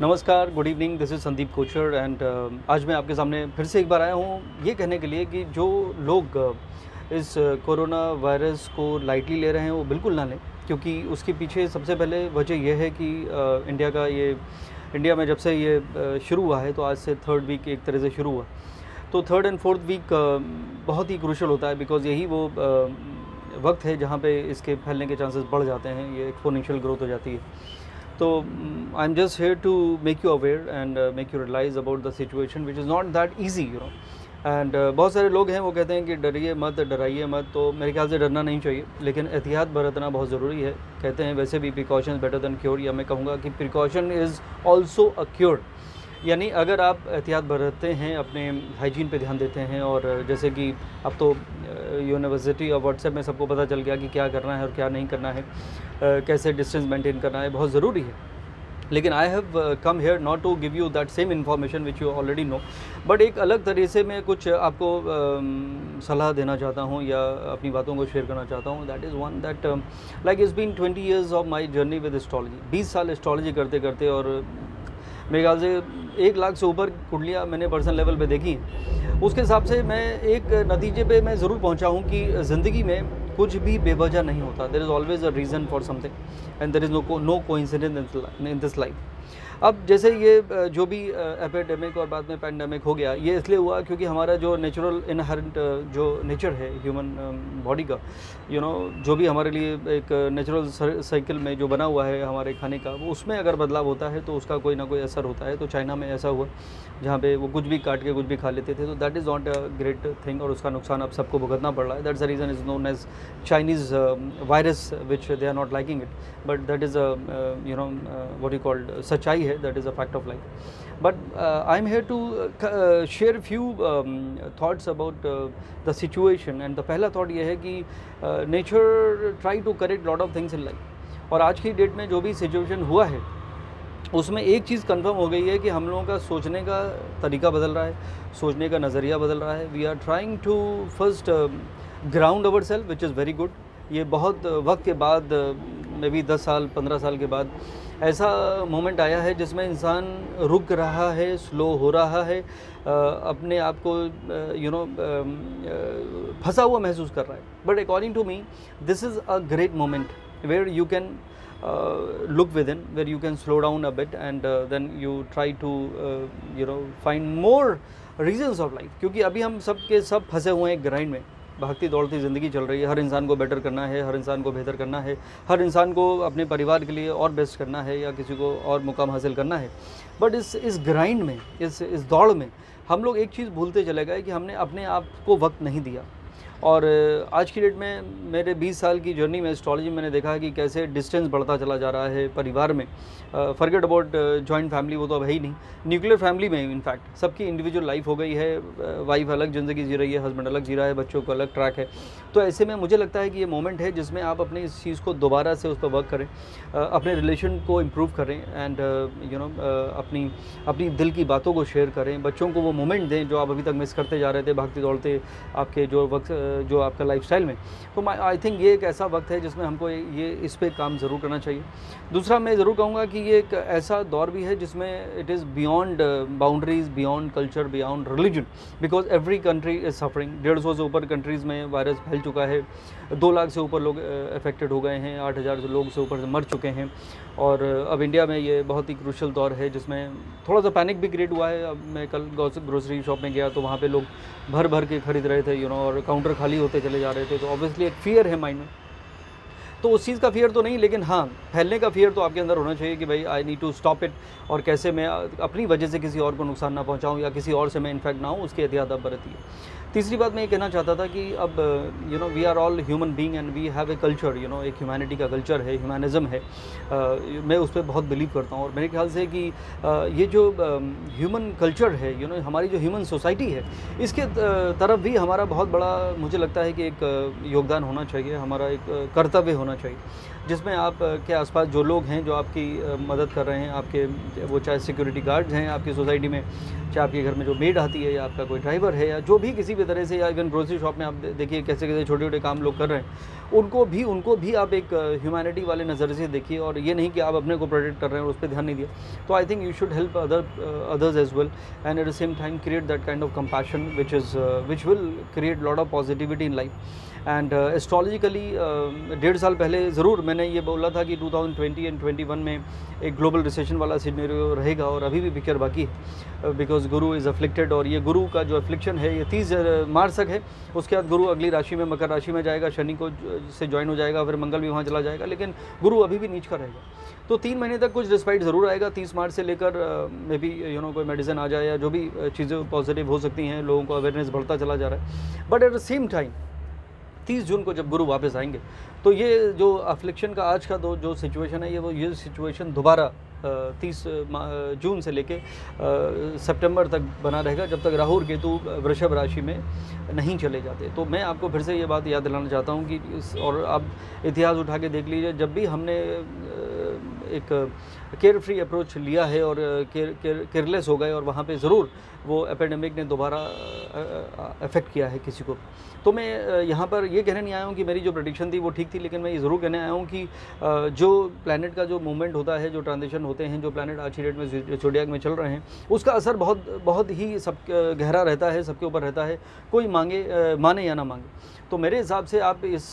नमस्कार, good evening, this is Sandeep Kochar and आज मैं आपके सामने फिर से एक बार आया हूँ ये कहने के लिए कि जो लोग इस कोरोना वायरस को लाइटली ले रहे हैं वो बिल्कुल ना लें, क्योंकि उसके पीछे सबसे पहले वजह यह है कि इंडिया में जब से ये शुरू हुआ है, तो आज से थर्ड वीक एक तरह से शुरू हुआ। तो थर्ड एंड फोर्थ वीक बहुत ही क्रूशल होता है, बिकॉज़ यही वो वक्त है जहाँ पे इसके फैलने के चांसेस बढ़ जाते हैं, ये एक्सपोनेंशियल ग्रोथ हो जाती है। तो I am just here to make you aware and make you realize about the situation which is not that easy, and बहुत सारे लोग हैं वो कहते हैं कि डरिए मत, डराइए मत। तो मेरे ख्याल से डरना नहीं चाहिए, लेकिन एहतियात बरतना बहुत ज़रूरी है। कहते हैं वैसे भी प्रिकॉशन बेटर देन क्योर, या मैं कहूँगा कि precaution is also a cure. यानी अगर आप एहतियात बरतते हैं, अपने हाइजीन पे ध्यान देते हैं, और जैसे कि अब तो यूनिवर्सिटी और व्हाट्सएप में सबको पता चल गया कि क्या करना है और क्या नहीं करना है, कैसे डिस्टेंस मेंटेन करना है, बहुत ज़रूरी है। लेकिन I have come here not to give you that same information which you already know, but एक अलग तरीके से मैं कुछ आपको सलाह देना चाहता हूँ या अपनी बातों को शेयर करना चाहता हूँ। That is one that like it's been 20 years of my journey with astrology. 20 साल एस्ट्रोलॉजी करते करते, और मेरे ख्याल से 1 लाख से ऊपर कुंडलियाँ मैंने पर्सनल लेवल पे देखी हैं। उसके हिसाब से मैं एक नतीजे पे मैं ज़रूर पहुँचा हूँ कि ज़िंदगी में कुछ भी बेवजह नहीं होता। There is always a reason for something and there is no coincidence in this life. अब जैसे ये जो भी एपिडेमिक और बाद में पैंडेमिक हो गया, ये इसलिए हुआ क्योंकि हमारा जो नेचुरल इनहेरेंट जो नेचर है ह्यूमन बॉडी का, जो भी हमारे लिए एक नेचुरल साइकिल में जो बना हुआ है हमारे खाने का, वो उसमें अगर बदलाव होता है तो उसका कोई ना कोई असर होता है। तो चाइना में ऐसा हुआ, जहाँ पे वो कुछ भी काट के कुछ भी खा लेते थे। तो that is not a great thing, और उसका नुकसान अब सबको भुगतना पड़ रहा है। That's the reason is known as Chinese virus which they are not liking it, but that is what you called सच्चाई है, that is a fact of life. But I'm here to share few thoughts about the situation, and the पहला thought ये है कि nature try to correct lot of things in life, और आज की date में जो भी सिचुएशन हुआ है उसमें एक चीज़ कंफर्म हो गई है कि हम लोगों का सोचने का तरीका बदल रहा है, सोचने का नज़रिया बदल रहा है। We are trying to first ground ourself, which is very good. ये बहुत वक्त के बाद, मे बी 10 साल 15 साल के बाद ऐसा मोमेंट आया है जिसमें इंसान रुक रहा है, स्लो हो रहा है, अपने आप को फंसा हुआ महसूस कर रहा है। But according to me this is a great moment where you can look within, where you can slow down a bit, and then you try to find more reasons of life। क्योंकि अभी हम सब के सब फंसे हुए हैं grind में, भागती दौड़ती ज़िंदगी चल रही है। हर इंसान को बेटर करना है, हर इंसान को बेहतर करना है, हर इंसान को अपने परिवार के लिए और बेस्ट करना है, या किसी को और मुकाम हासिल करना है। बट इस ग्राइंड में, इस दौड़ में हम लोग एक चीज़ भूलते चले गए कि हमने अपने आप को वक्त नहीं दिया। और आज की डेट में मेरे 20 साल की जर्नी में एस्ट्रोलॉजी में मैंने देखा है कि कैसे डिस्टेंस बढ़ता चला जा रहा है परिवार में। फॉरगेट अबाउट जॉइंट फैमिली, वो तो अब है ही नहीं। न्यूक्लियर फैमिली में इनफैक्ट सबकी इंडिविजुअल लाइफ हो गई है, वाइफ अलग ज़िंदगी जी रही है, हस्बैंड अलग जी रहा है, बच्चों को अलग ट्रैक है। तो ऐसे में मुझे लगता है कि ये मोमेंट है जिसमें आप अपने इस चीज़ को दोबारा से उस पर वर्क करें, अपने रिलेशन को इम्प्रूव करें, एंड अपनी दिल की बातों को शेयर करें, बच्चों को वो मोमेंट दें जो आप अभी तक मिस करते जा रहे थे भागते दौड़ते आपके जो वक्त, जो आपका लाइफस्टाइल में। तो आई थिंक ये एक ऐसा वक्त है जिसमें हमको ये इस पे काम ज़रूर करना चाहिए। दूसरा मैं ज़रूर कहूँगा कि ये एक ऐसा दौर भी है जिसमें it is beyond boundaries, beyond culture, beyond religion, because every country is suffering. 150 से ऊपर कंट्रीज़ में वायरस फैल चुका है, 2 लाख से ऊपर लोग अफेक्टेड हो गए हैं, 8,000 लोग से ऊपर मर चुके हैं। और अब इंडिया में ये बहुत ही क्रूशल दौर है जिसमें थोड़ा सा पैनिक भी क्रिएट हुआ है। अब मैं कल ग्रोसरी शॉप में गया तो वहाँ पे लोग भर भर के खरीद रहे थे, और काउंटर खाली होते चले जा रहे थे। तो ऑब्वियसली एक फ़ियर है माइंड में, तो उस चीज़ का फ़ियर तो नहीं, लेकिन हाँ फैलने का फ़ियर तो आपके अंदर होना चाहिए कि भाई I need to stop it, और कैसे मैं अपनी वजह से किसी और को नुकसान ना पहुंचाऊं, या किसी और से मैं इन्फेक्ट ना हूं, उसकी एहतियात आप बरतिए। तीसरी बात मैं ये कहना चाहता था कि अब we are all human being and we have a culture, एक ह्यूमैनिटी का कल्चर है, ह्यूमैनिज़्म है। मैं उस पर बहुत बिलीव करता हूँ, और मेरे ख्याल से कि ये जो ह्यूमन कल्चर है, हमारी जो ह्यूमन सोसाइटी है, इसके तरफ भी हमारा बहुत बड़ा, मुझे लगता है कि एक योगदान होना चाहिए, हमारा एक कर्तव्य होना चाहिए, जिसमें आप के आसपास जो लोग हैं जो आपकी मदद कर रहे हैं, आपके वो चाहे सिक्योरिटी गार्ड्स हैं आपकी सोसाइटी में, चाहे आपके घर में जो मेड आती है, या आपका कोई ड्राइवर है, या जो भी किसी भी भी तरह से, या इवन ग्रोसरी शॉप में आप देखिए कैसे कैसे छोटे छोटे काम लोग कर रहे हैं, उनको भी आप एक ह्यूमैनिटी वाले नज़र से देखिए, और ये नहीं कि आप अपने को प्रोटेक्ट कर रहे हैं और उस पर ध्यान नहीं दिया। तो I think you should help others as well, and at the same time create that kind of compassion which will create lot of positivity in life. And astrologically 1.5 साल पहले ज़रूर मैंने ये बोला था कि 2020 एंड 21 में एक ग्लोबल रिसेशन वाला सिनेरियो रहेगा, और अभी भी पिक्चर बाकी है, बिकॉज गुरु इज़ अफ्लिक्टेड, और ये गुरु का जो अफ्लिक्शन है ये 30 मार्च तक है। उसके बाद गुरु अगली राशि में, मकर राशि में जाएगा, शनि को से ज्वाइन हो जाएगा, फिर मंगल भी वहाँ चला जाएगा, लेकिन गुरु अभी भी नीच का रहेगा। तो 3 महीने तक कुछ रिस्पाइट ज़रूर आएगा। 30 मार्च से लेकर मे बी कोई मेडिसिन आ जाए, या जो भी चीज़ें पॉजिटिव हो सकती हैं, लोगों को अवेयरनेस बढ़ता चला जा रहा है। But at the same time 30 जून को जब गुरु वापस आएंगे, तो ये जो अफ्लिक्शन का आज का जो सिचुएशन है, ये सिचुएशन दोबारा 30 जून से लेके सितंबर तक बना रहेगा, जब तक राहु और केतु वृषभ राशि में नहीं चले जाते। तो मैं आपको फिर से ये बात याद दिलाना चाहता हूँ कि और आप इतिहास उठा के देख लीजिए, जब भी हमने एक केयर फ्री अप्रोच लिया है और केयरलेस हो गए, और वहाँ पे ज़रूर वो एपिडेमिक ने दोबारा अफेक्ट किया है किसी को। तो मैं यहाँ पर ये कहने नहीं आया हूँ कि मेरी जो प्रेडिक्शन थी वो ठीक थी, लेकिन मैं ये ज़रूर कहने आया हूँ कि जो प्लैनेट का जो मूवमेंट होता है, जो ट्रांजिशन होते हैं, जो प्लैनेट आज की डेट में ज़ोडिएक में चल रहे हैं, उसका असर बहुत ही सब गहरा रहता है, सबके ऊपर रहता है, कोई माने या ना मांगे। तो मेरे हिसाब से आप इस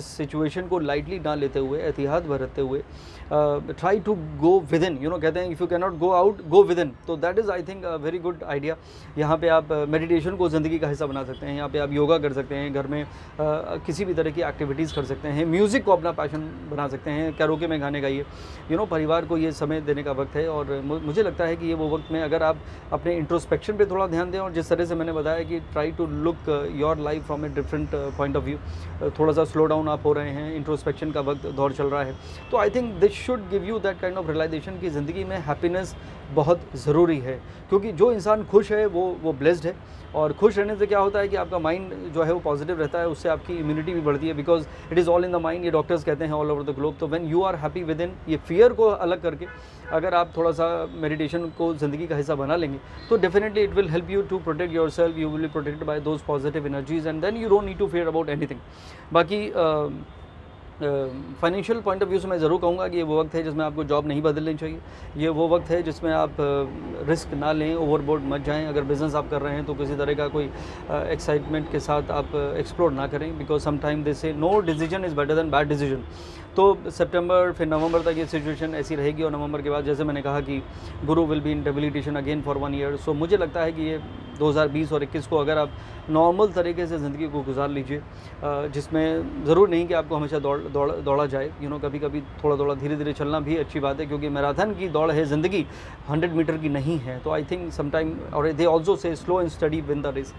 सिचुएशन को लाइटली ना लेते हुए, एहतियात बरतते हुए, try to go within, कहते हैं if you can not go out, go within. तो that is I think a very good idea. यहाँ पे आप मेडिटेशन को ज़िंदगी का हिस्सा बना सकते हैं, यहाँ पे आप योगा कर सकते हैं, घर में किसी भी तरह की एक्टिविटीज़ कर सकते हैं, म्यूज़िक को अपना पैशन बना सकते हैं, कैरोके में गाने गाइए, परिवार को ये समय देने का वक्त है। और मुझे लगता है कि ये वो वक्त में अगर आप अपने इंट्रोस्पेक्शन पे थोड़ा ध्यान दें, और जिस तरह से मैंने बताया कि try to look your life from a different point of view, थोड़ा सा स्लो डाउन आप हो रहे हैं, इंट्रोस्पेक्शन का वक्त दौर चल रहा है, तो I think this should give you that kind of realization कि ज़िंदगी में हैप्पीनेस बहुत ज़रूरी है। क्योंकि जो इंसान खुश है वो ब्लेस्ड है, और खुश रहने से क्या होता है कि आपका माइंड जो है वो पॉजिटिव रहता है, उससे आपकी इम्यूनिटी भी बढ़ती है, because it is all in the mind, ये डॉक्टर्स कहते हैं ऑल ओवर द ग्लोब। तो when you are happy within, ये फियर को अलग करके अगर आप थोड़ा सा मेडिटेशन को ज़िंदगी का हिस्सा बना लेंगे, तो definitely it will help you to protect yourself, you will be protected by those positive energies, and then you don't need to fear about anything. बाकी फाइनेंशियल पॉइंट ऑफ व्यू से मैं ज़रूर कहूँगा कि ये वो वक्त है जिसमें आपको जॉब नहीं बदलनी चाहिए, ये वो वक्त है जिसमें आप रिस्क ना लें, ओवरबोर्ड मत जाएं। अगर बिज़नेस आप कर रहे हैं तो किसी तरह का कोई एक्साइटमेंट के साथ आप एक्सप्लोर ना करें, because sometime they say no decision is better than bad decision. तो सितंबर फिर नवंबर तक ये सिचुएशन ऐसी रहेगी, और नवंबर के बाद जैसे मैंने कहा कि Guru will be in debilitation again for 1 year. So मुझे लगता है कि ये 2020 और 21 को अगर आप नॉर्मल तरीके से ज़िंदगी को गुजार लीजिए, जिसमें ज़रूर नहीं कि आपको हमेशा दौड़ा जाए, कभी कभी थोड़ा धीरे धीरे चलना भी अच्छी बात है, क्योंकि मैराथन की दौड़ है ज़िंदगी, 100 मीटर की नहीं है। तो आई थिंक समटाइम, और they also say slow and study win the race.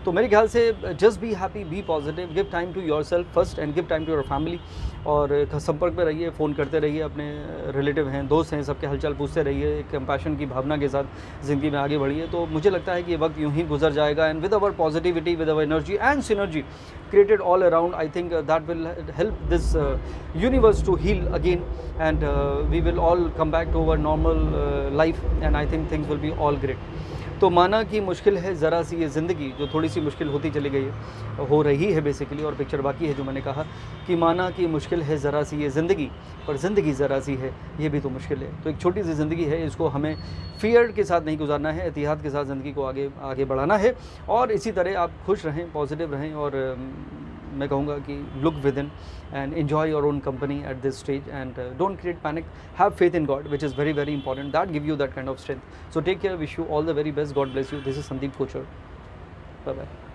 तो मेरे ख्याल से just be happy, be positive, give time to yourself first and give time to your family, और संपर्क में रहिए, फ़ोन करते रहिए, अपने रिलेटिव हैं, दोस्त हैं, सबके हालचाल पूछते रहिए, एक कंपैशन की भावना के साथ ज़िंदगी में आगे बढ़िए। तो मुझे लगता है कि ये वक्त यूँ ही गुजर जाएगा, and with our positivity, with our energy and synergy created all around, I think that will help this universe to heal again, and we will all come back to our normal life, and I think things will be all great. तो माना कि मुश्किल है ज़रा सी ये ज़िंदगी, जो थोड़ी सी मुश्किल होती चली गई है, हो रही है बेसिकली, और पिक्चर बाकी है जो मैंने कहा कि माना कि मुश्किल है ज़रा सी ये ज़िंदगी, पर ज़िंदगी ज़रा सी है ये भी तो मुश्किल है। तो एक छोटी सी ज़िंदगी है, इसको हमें फियर के साथ नहीं गुजारना है, एहतियात के साथ ज़िंदगी को आगे बढ़ाना है, और इसी तरह आप खुश रहें, पॉजिटिव रहें, और मैं कहूँगा कि look with in and enjoy your own company at this stage, and don't create panic, have faith in God, which is very very important, that give you that kind of strength. So take care, wish you all the very best, God bless you. This is Sandeep Kochar, bye bye.